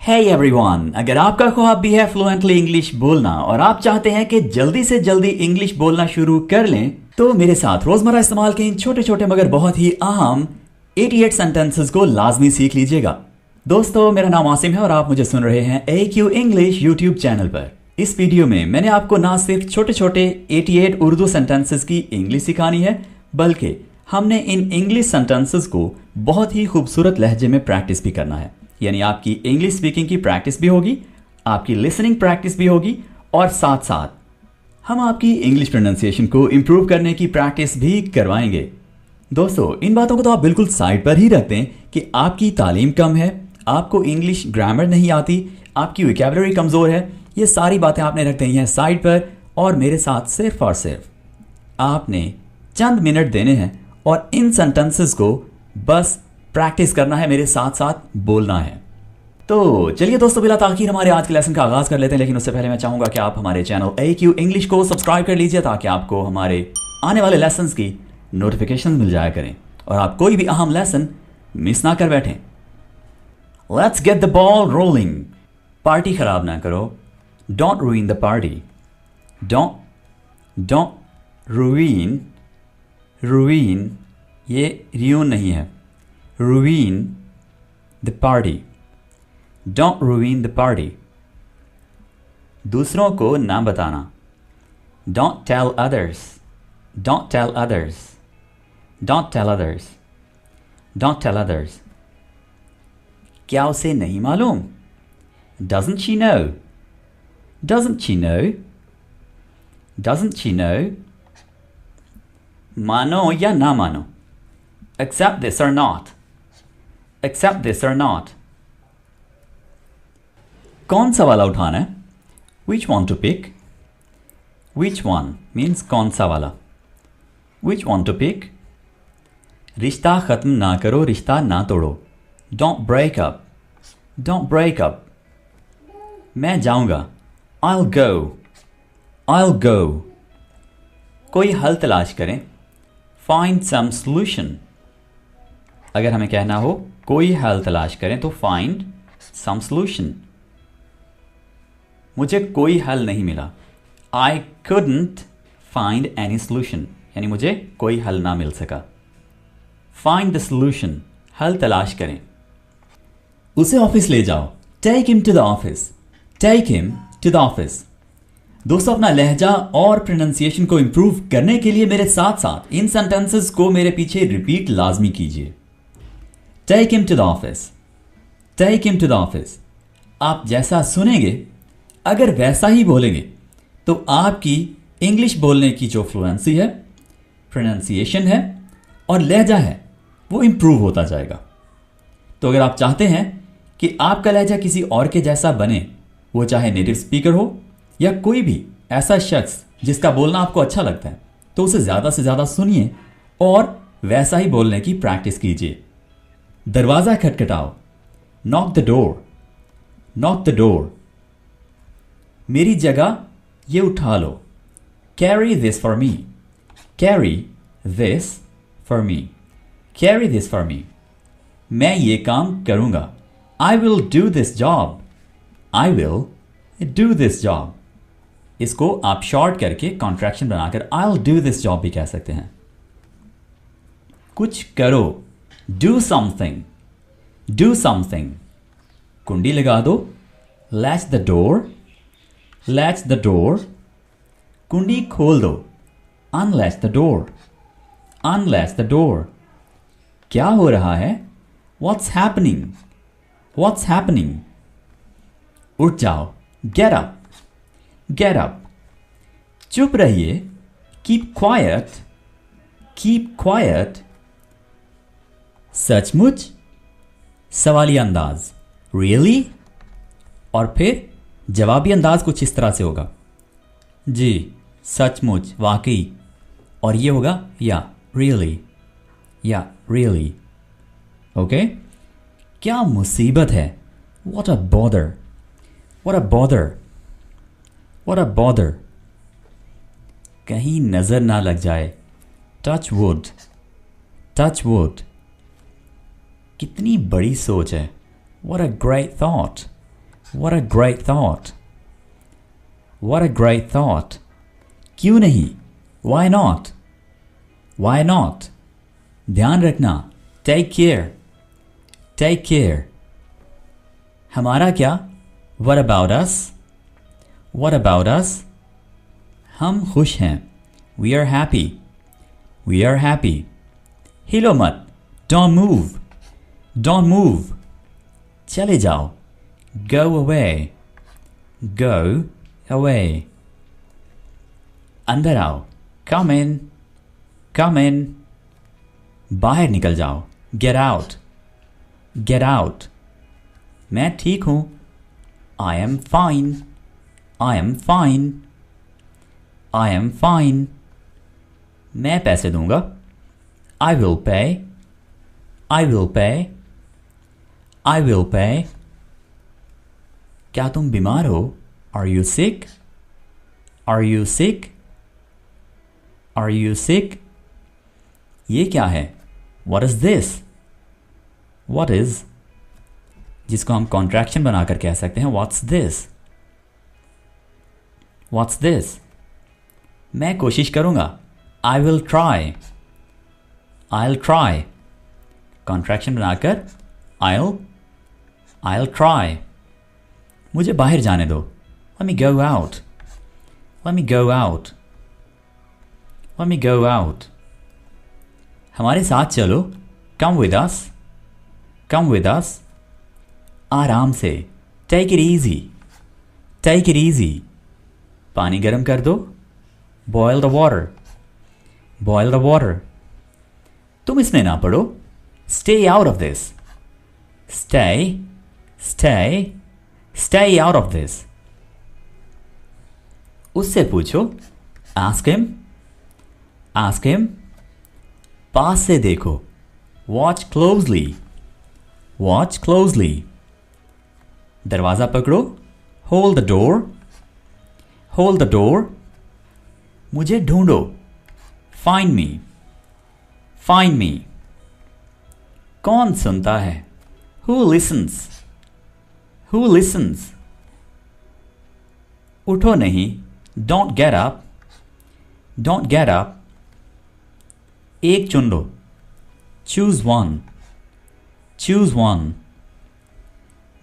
Hey everyone, अगर आपका ख्वाब भी है फ्लुएंटली इंग्लिश बोलना और आप चाहते हैं कि जल्दी से जल्दी इंग्लिश बोलना शुरू कर लें, तो मेरे साथ रोजमर्रा इस्तेमाल के इन छोटे छोटे मगर बहुत ही अहम 88 सेंटेंसेस को लाजमी सीख लीजिएगा। दोस्तों, मेरा नाम आसिम है और आप मुझे सुन रहे हैं AQ इंग्लिश यूट्यूब चैनल पर। इस वीडियो में मैंने आपको ना सिर्फ छोटे छोटे 88 उर्दू सेंटेंसेस की इंग्लिश सिखानी है, बल्कि हमने इन इंग्लिश सेंटेंसेस को बहुत ही खूबसूरत लहजे में प्रैक्टिस भी करना है। यानी आपकी इंग्लिश स्पीकिंग की प्रैक्टिस भी होगी, आपकी लिसनिंग प्रैक्टिस भी होगी और साथ साथ हम आपकी इंग्लिश प्रोनाउंसिएशन को इम्प्रूव करने की प्रैक्टिस भी करवाएंगे। दोस्तों, इन बातों को तो आप बिल्कुल साइड पर ही रख दें कि आपकी तालीम कम है, आपको इंग्लिश ग्रामर नहीं आती, आपकी वोकैबुलरी कमज़ोर है। ये सारी बातें आपने रख दी हैं साइड पर और मेरे साथ सिर्फ और सिर्फ आपने चंद मिनट देने हैं और इन सेंटेंसेस को बस प्रैक्टिस करना है, मेरे साथ साथ बोलना है। तो चलिए दोस्तों, बिला ताखीर हमारे आज के लेसन का आगाज कर लेते हैं। लेकिन उससे पहले मैं चाहूंगा कि आप हमारे चैनल AQ इंग्लिश को सब्सक्राइब कर लीजिए ताकि आपको हमारे आने वाले लेसन्स की नोटिफिकेशन मिल जाया करें और आप कोई भी अहम लेसन मिस ना कर बैठें। Let's get the ball rolling. Party खराब ना करो। Don't रूइन the party. डोंट रूइन, ये रियून नहीं है, ruin the party. Don't ruin the party. दूसरों को ना बताना। Don't tell others. Don't tell others. Don't tell others. Don't tell others. क्या उसे नहीं मालूम? Doesn't she know? Doesn't she know? Doesn't she know? मानो या ना मानो। Accept this or not. Accept this or not. कौन सा वाला उठाना है? Which one to pick? Which one means कौन सा वाला? Which one to pick? रिश्ता ख़त्म ना करो, रिश्ता ना तोड़ो। Don't break up. Don't break up. मैं जाऊंगा। I'll go. I'll go. कोई हल तलाश करें। Find some solution. अगर हमें कहना हो कोई हल तलाश करें तो फाइंड सम सॉल्यूशन। मुझे कोई हल नहीं मिला। I couldn't find any solution, यानी मुझे कोई हल ना मिल सका। फाइंड द सॉल्यूशन, हल तलाश करें। उसे ऑफिस ले जाओ। Take him to the office. Take him to the office. दोस्तों, अपना लहजा और प्रोनाउंसिएशन को इंप्रूव करने के लिए मेरे साथ साथ इन सेंटेंसेस को मेरे पीछे रिपीट लाजमी कीजिए। Take him to the office. Take him to the office. आप जैसा सुनेंगे, अगर वैसा ही बोलेंगे, तो आपकी इंग्लिश बोलने की जो फ्लुएंसी है, प्रोनाउंसिएशन है और लहजा है, वो इम्प्रूव होता जाएगा। तो अगर आप चाहते हैं कि आपका लहजा किसी और के जैसा बने, वो चाहे नेटिव स्पीकर हो या कोई भी ऐसा शख्स जिसका बोलना आपको अच्छा लगता है, तो उसे ज़्यादा से ज़्यादा सुनिए और वैसा ही बोलने की प्रैक्टिस कीजिए। दरवाज़ा खटखटाओ। Knock the door. Knock the door. मेरी जगह ये उठा लो। Carry this for me. Carry this for me. Carry this for me. मैं ये काम करूँगा। I will do this job. I will do this job. इसको आप शॉर्ट करके कॉन्ट्रैक्शन बनाकर I will do this job भी कह सकते हैं। कुछ करो। Do something. Do something. कुंडी लगा दो। Latch the door. Latch the door. कुंडी खोल दो। Unlatch the door. Unlatch the door. क्या हो रहा है? What's happening? What's happening? उठ जाओ। Get up. Get up. चुप रहिए। Keep quiet. Keep quiet. सचमुच, सवाली अंदाज रियली, और फिर जवाबी अंदाज कुछ इस तरह से होगा। जी, सचमुच, वाकई, और ये होगा या रियली, या रियली। ओके। क्या मुसीबत है? What a bother. What a bother. What a bother. कहीं नजर ना लग जाए। Touch wood. Touch wood. कितनी बड़ी सोच है। What a great thought. What a great thought. What a great thought. क्यों नहीं? Why not? Why not? ध्यान रखना. Take care. Take care. हमारा क्या? What about us? What about us? हम खुश हैं. We are happy. We are happy. हिलो मत. Don't move. Don't move. चले जाओ. Go away. Go away. अंदर आओ. Come in. Come in. बाहर निकल जाओ. Get out. Get out. मैं ठीक हूँ. I am fine. I am fine. I am fine. मैं पैसे दूंगा. I will pay. I will pay. I will pay. क्या तुम बीमार हो? Are you sick? Are you sick? Are you sick? ये क्या है? What is this? What is? जिसको हम कॉन्ट्रैक्शन बनाकर कह सकते हैं What's this? What's this? मैं कोशिश करूंगा. I will try. I'll try. Contraction बनाकर I'll try. मुझे बाहर जाने दो. Let me go out. Let me go out. Let me go out. हमारे साथ चलो. Come with us. Come with us. आराम से. Take it easy. Take it easy. पानी गर्म कर दो. Boil the water. Boil the water. तुम इसमें ना पड़ो. Stay out of this. Stay out of this. उससे पूछो. Ask him. Ask him. पास से देखो. Watch closely. Watch closely. दरवाजा पकड़ो. Hold the door. Hold the door. मुझे ढूंढो. Find me. Find me. कौन सुनता है? Who listens? Who listens? उठो नहीं. Don't get up. Don't get up. एक चुन लो. Choose one. Choose one.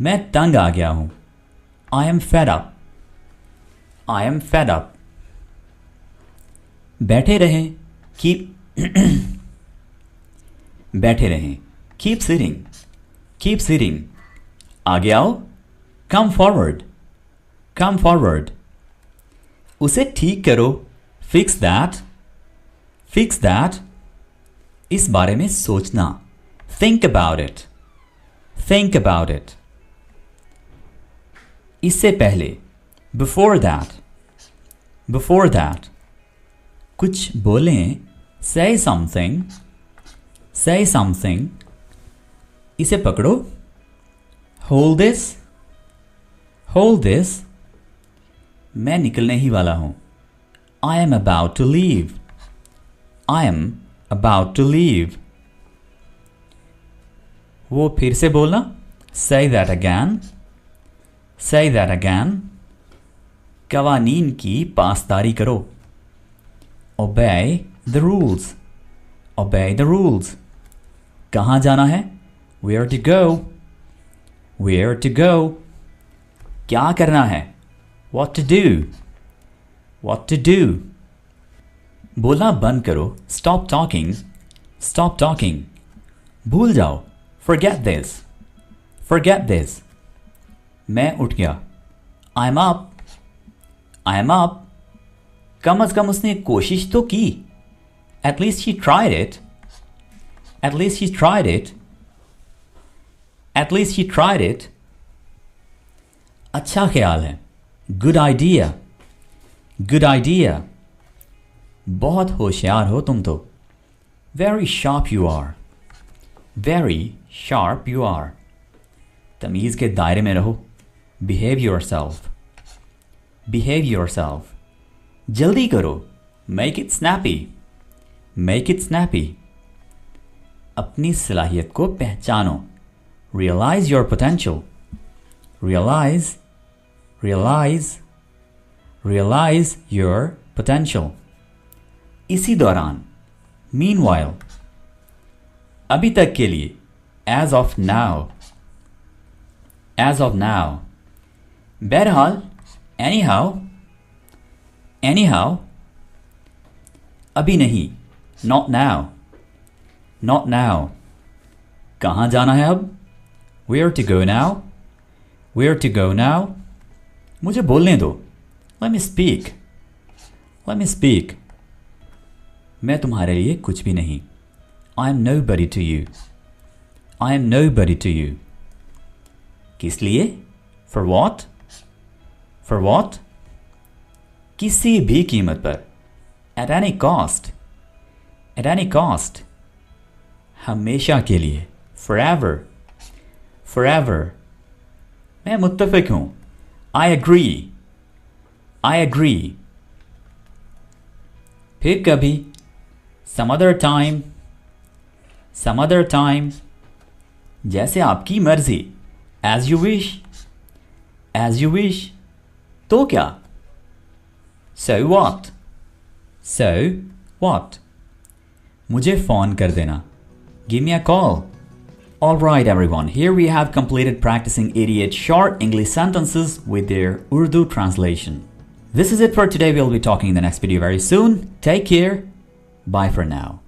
मैं तंग आ गया हूं. I am fed up. I am fed up. बैठे रहें. बैठे रहें. Keep sitting. Keep sitting. आगे आओ. Come forward. Come forward. उसे ठीक करो. Fix that. Fix that. इस बारे में सोचना. Think about it. Think about it. इससे पहले. Before that. Before that. कुछ बोलें. Say something. Say something. इसे पकड़ो. Hold this. Hold this. मैं निकलने ही वाला हूं. I am about to leave. I am about to leave. वो फिर से बोलना. Say that again. Say that again. कवानीन की पासदारी करो. Obey the rules. Obey the rules. कहाँ जाना है? Where to go? Where to go? क्या करना है? What to do? What to do? बोलना बंद करो. Stop talking. Stop talking. भूल जाओ. Forget this. Forget this. मैं उठ गया. I'm up. I'm up. कम अज कम उसने कोशिश तो की. At least he tried it. At least he tried it. At least he tried it. अच्छा ख्याल है. Good idea. Good idea. बहुत होशियार हो तुम तो. Very sharp you are. Very sharp you are. तमीज के दायरे में रहो. Behave yourself. Behave yourself. जल्दी करो. Make it snappy. Make it snappy. अपनी सलाहियत को पहचानो. Realize your potential. realize, realize, realize your potential. इसी दौरान, meanwhile, अभी तक के लिए, as of now, as of now. बहरहाल, anyhow, anyhow. अभी नहीं, not now, not now. कहाँ जाना है अब? Where to go now? Where to go now? मुझे बोलने दो. Let me speak. Let me speak. मैं तुम्हारे लिए कुछ भी नहीं. I am nobody to you. I am nobody to you. किस लिए? For what? For what? किसी भी कीमत पर. At any cost. At any cost. हमेशा के लिए. Forever. Forever. मैं मुत्तफिक हूं. I agree. I agree. फिर कभी. Some other time. Some other time. जैसे आपकी मर्जी. As you wish. As you wish. तो क्या? So what? So what? मुझे फ़ोन कर देना. Give me a call. Alright everyone, here we have completed practicing 88 short English sentences with their Urdu translation. This is it for today. We'll be talking in the next video very soon. Take care. Bye for now.